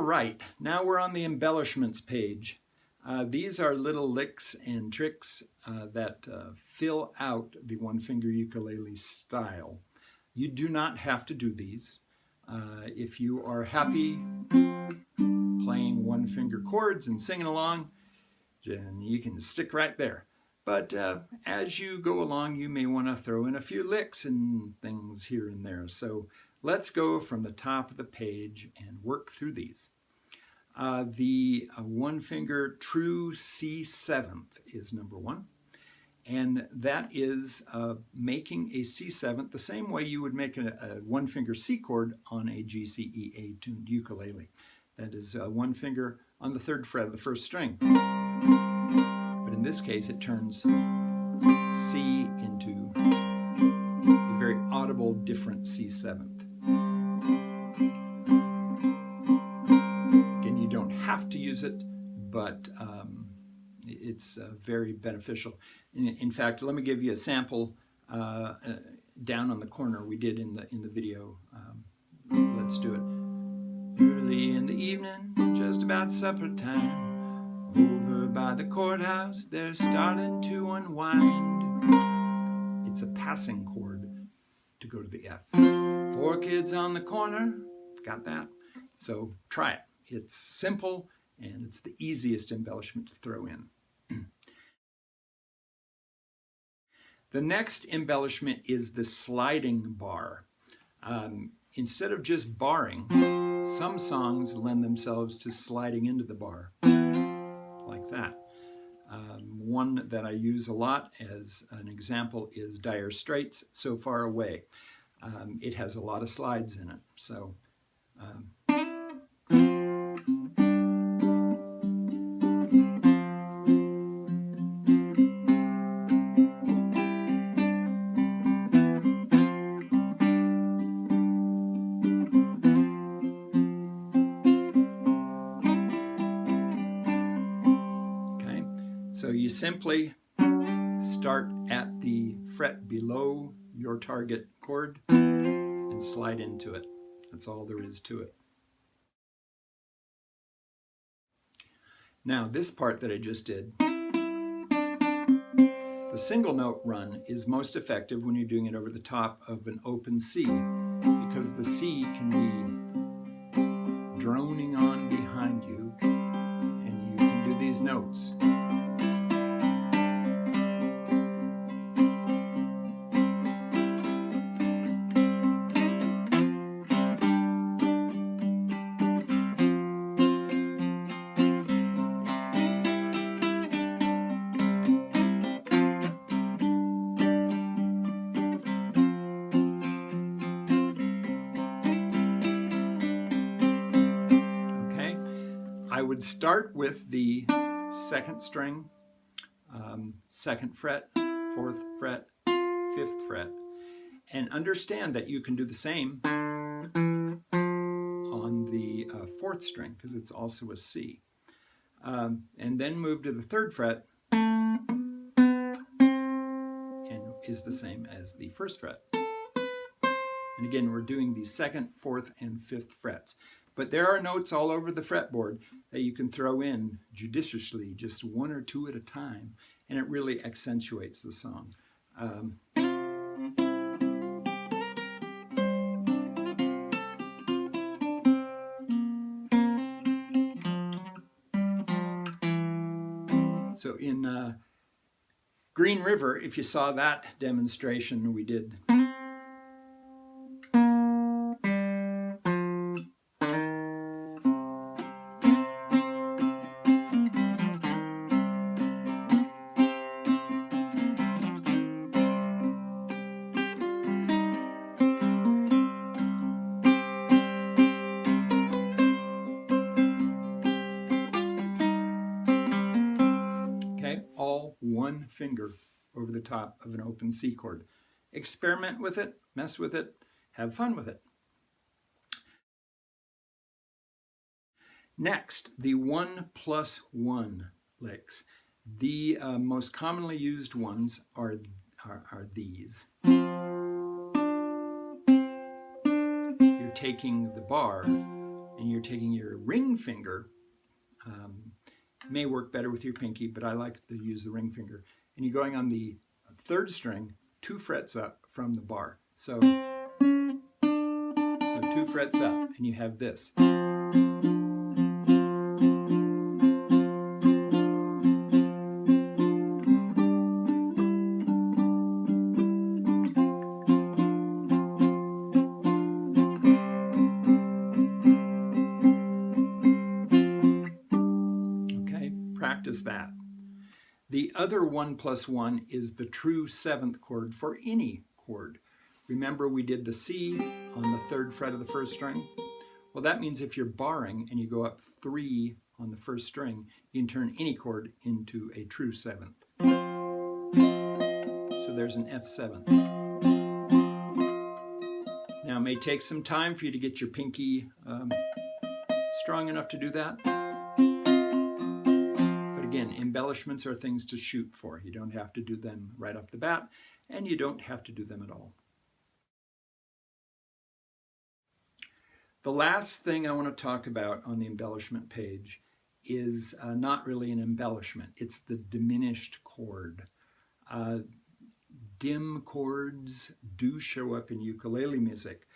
right, now we're on the embellishments page. These are little licks and tricks that fill out the one-finger ukulele style. You do not have to do these. If you are happy playing one-finger chords and singing along, then you can stick right there. But as you go along, you may want to throw in a few licks and things here and there. So let's go from the top of the page and work through these. The one-finger true C7th is number one. And that is making a C7th the same way you would make a one-finger C chord on a G-C-E-A tuned ukulele. That is one finger on the 3rd fret of the 1st string. But in this case, it turns C into a very audible, different C7th. Again, you don't have to use it, but it's very beneficial. In fact, let me give you a sample down on the corner we did in the video. Let's do it. Early in the evening, just about supper time, over by the courthouse, they're starting to unwind. It's a passing chord to go to the F. 4 kids on the corner, got that? So try it. It's simple and it's the easiest embellishment to throw in. The next embellishment is the sliding bar. Instead of just barring, some songs lend themselves to sliding into the bar, like that. One that I use a lot as an example is Dire Straits' So Far Away. It has a lot of slides in it. So, So you simply start at the fret below your target chord and slide into it. That's all there is to it. Now this part that I just did, the single note run is most effective when you're doing it over the top of an open C, because the C can be droning on behind you and you can do these notes. I would start with the 2nd string, 2nd fret, 4th fret, 5th fret, and understand that you can do the same on the 4th string because it's also a C. And then move to the 3rd fret and is the same as the 1st fret. And again, we're doing the 2nd, 4th, and 5th frets. But there are notes all over the fretboard that you can throw in judiciously, just 1 or 2 at a time, and it really accentuates the song. So in Green River, if you saw that demonstration we did, all one finger over the top of an open C chord. Experiment with it, mess with it, have fun with it. Next, the 1+1 licks. The most commonly used ones are these. You're taking the bar and you're taking your ring finger, may work better with your pinky, but I like to use the ring finger, and you're going on the 3rd string 2 frets up from the bar. So 2 frets up, and you have this. Okay, practice that. The other 1+1 is the true 7th chord for any chord. Remember we did the C on the 3rd fret of the 1st string? Well, that means if you're barring and you go up 3 on the 1st string, you can turn any chord into a true 7th. So there's an F7. Now it may take some time for you to get your pinky strong enough to do that. Again, embellishments are things to shoot for. You don't have to do them right off the bat, and you don't have to do them at all. The last thing I want to talk about on the embellishment page is not really an embellishment. It's the diminished chord. Dim chords do show up in ukulele music.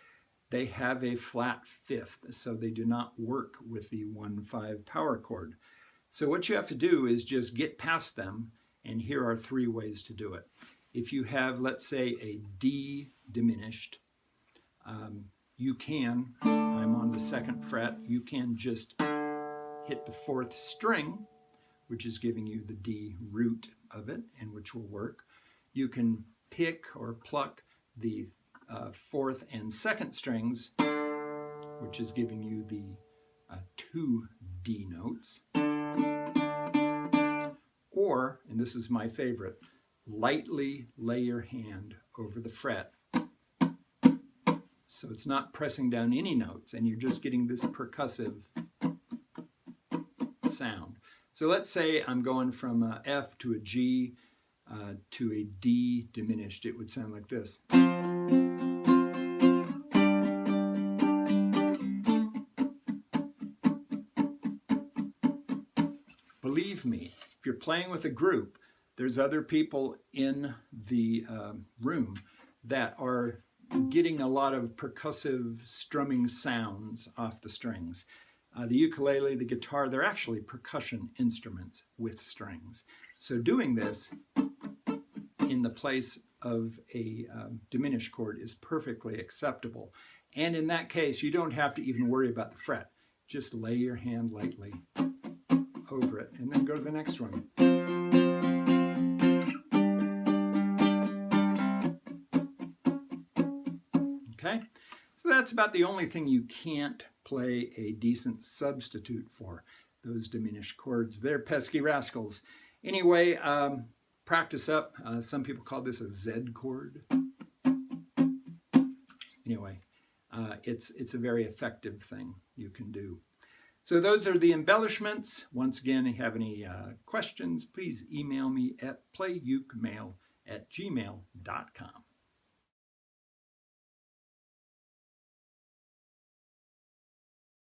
They have a flat 5th, so they do not work with the 1/5 power chord. So what you have to do is just get past them, and here are 3 ways to do it. If you have, let's say, a D diminished, you can, I'm on the 2nd fret, you can just hit the 4th string, which is giving you the D root of it, and which will work. You can pick or pluck the 4th and 2nd strings, which is giving you the 2 D notes. Or, and this is my favorite, lightly lay your hand over the fret. So it's not pressing down any notes, and you're just getting this percussive sound. So let's say I'm going from a F to a G to a D diminished. It would sound like this. Believe me, if you're playing with a group, there's other people in the room that are getting a lot of percussive strumming sounds off the strings. The ukulele, the guitar, they're actually percussion instruments with strings. So doing this in the place of a diminished chord is perfectly acceptable. And in that case, you don't have to even worry about the fret. Just lay your hand lightly over it and then go to the next one. Okay, so that's about the only thing you can't play a decent substitute for, those diminished chords. They're pesky rascals. Anyway, practice up. Some people call this a Z chord. Anyway, it's a very effective thing you can do. So those are the embellishments. Once again, if you have any questions, please email me at playukemail@gmail.com.